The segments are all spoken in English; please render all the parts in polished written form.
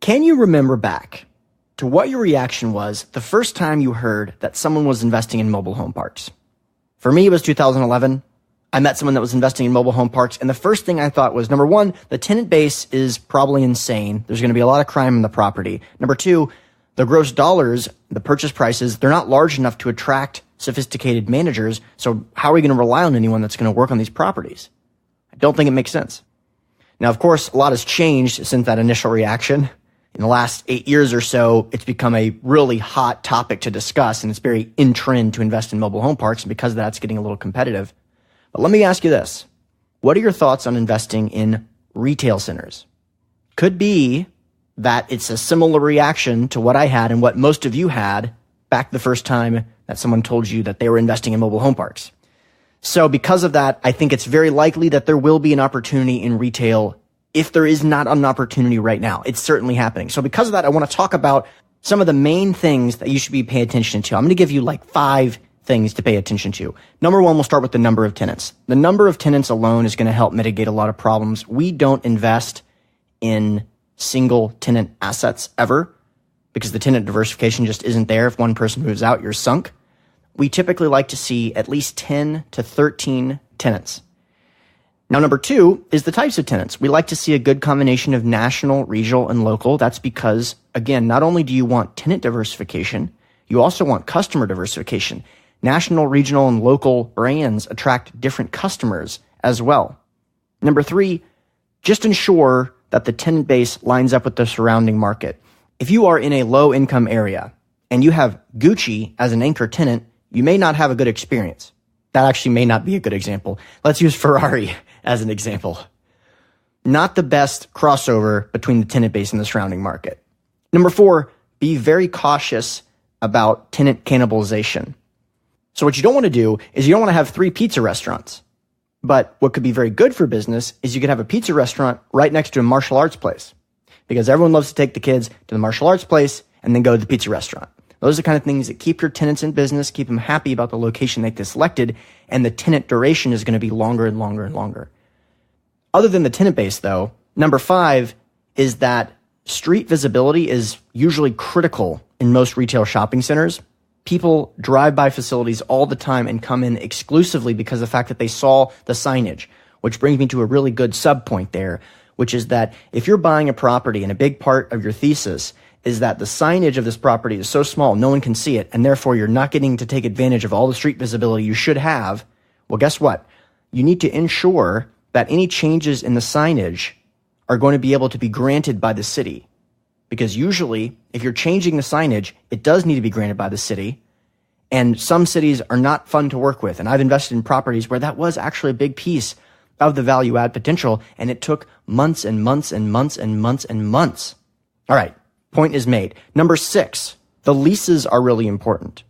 Can you remember back to what your reaction was the first time you heard that someone was investing in mobile home parks? For me, it was 2011. I met someone that was investing in mobile home parks, and the first thing I thought was, number one, the tenant base is probably insane. There's going to be a lot of crime in the property. Number two, the gross dollars, the purchase prices, they're not large enough to attract sophisticated managers, so how are we going to rely on anyone that's going to work on these properties? I don't think it makes sense. Now, of course, a lot has changed since that initial reaction. In the last 8 years or so, it's become a really hot topic to discuss, and it's very in trend to invest in mobile home parks, and because of that, it's getting a little competitive. But let me ask you this. What are your thoughts on investing in retail centers? Could be that it's a similar reaction to what I had and what most of you had back the first time that someone told you that they were investing in mobile home parks. So because of that, I think it's very likely that there will be an opportunity in retail if there is not an opportunity right now. It's certainly happening. So because of that, I want to talk about some of the main things that you should be paying attention to. I'm going to give you like 5 things to pay attention to. Number one, we'll start with the number of tenants. The number of tenants alone is going to help mitigate a lot of problems. We don't invest in single tenant assets ever because the tenant diversification just isn't there. If one person moves out, you're sunk. We typically like to see at least 10 to 13 tenants. Now, number two is the types of tenants. We like to see a good combination of national, regional, and local. That's because, again, not only do you want tenant diversification, you also want customer diversification. National, regional, and local brands attract different customers as well. Number three, just ensure that the tenant base lines up with the surrounding market. If you are in a low-income area and you have Gucci as an anchor tenant, you may not have a good experience. That actually may not be a good example. Let's use Ferrari as an example. Not the best crossover between the tenant base and the surrounding market. Number four, be very cautious about tenant cannibalization. So what you don't want to do is you don't want to have 3 pizza restaurants. But what could be very good for business is you could have a pizza restaurant right next to a martial arts place, because everyone loves to take the kids to the martial arts place and then go to the pizza restaurant. Those are the kind of things that keep your tenants in business, keep them happy about the location they selected, and the tenant duration is going to be longer and longer and longer. Other than the tenant base, though, number 5 is that street visibility is usually critical in most retail shopping centers. People drive by facilities all the time and come in exclusively because of the fact that they saw the signage, which brings me to a really good sub point there, which is that if you're buying a property and a big part of your thesis is that the signage of this property is so small, no one can see it, and therefore you're not getting to take advantage of all the street visibility you should have, well, guess what? You need to ensure that any changes in the signage are going to be able to be granted by the city. Because usually, if you're changing the signage, it does need to be granted by the city, and some cities are not fun to work with. And I've invested in properties where that was actually a big piece of the value add potential, and it took months and months and months and months and months. All right. Point is made. Number 6, the leases are really important.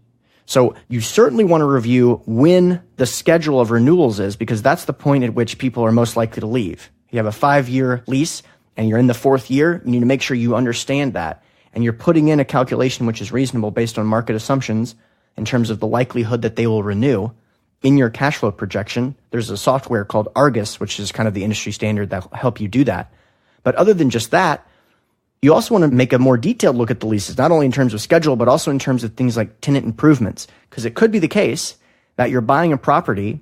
So you certainly want to review when the schedule of renewals is, because that's the point at which people are most likely to leave. You have a 5-year lease and you're in the 4th year, you need to make sure you understand that. And you're putting in a calculation which is reasonable based on market assumptions in terms of the likelihood that they will renew. In your cash flow projection, there's a software called Argus, which is kind of the industry standard that will help you do that. But other than just that, you also want to make a more detailed look at the leases, not only in terms of schedule, but also in terms of things like tenant improvements. Because it could be the case that you're buying a property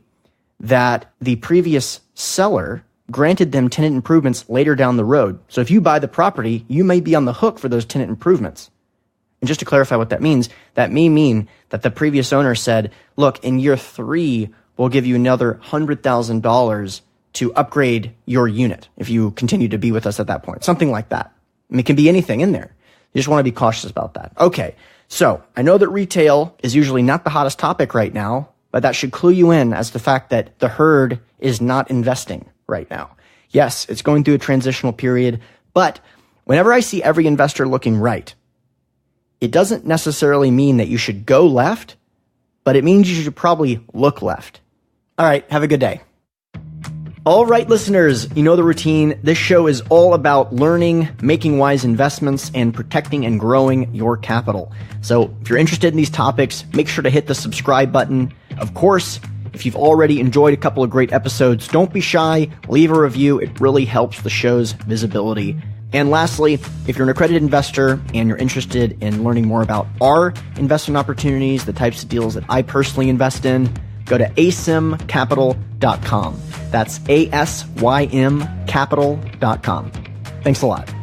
that the previous seller granted them tenant improvements later down the road. So if you buy the property, you may be on the hook for those tenant improvements. And just to clarify what that means, that may mean that the previous owner said, look, in year 3, we'll give you another $100,000 to upgrade your unit if you continue to be with us at that point. Something like that. I mean, it can be anything in there. You just want to be cautious about that. Okay, so I know that retail is usually not the hottest topic right now, but that should clue you in as to the fact that the herd is not investing right now. Yes, it's going through a transitional period, but whenever I see every investor looking right, it doesn't necessarily mean that you should go left, but it means you should probably look left. All right, have a good day. All right, listeners, you know the routine. This show is all about learning, making wise investments, and protecting and growing your capital. So if you're interested in these topics, make sure to hit the subscribe button. Of course, if you've already enjoyed a couple of great episodes, don't be shy. Leave a review. It really helps the show's visibility. And lastly, if you're an accredited investor and you're interested in learning more about our investment opportunities, the types of deals that I personally invest in, go to asymcapital.com. That's ASYMcapital.com. Thanks a lot.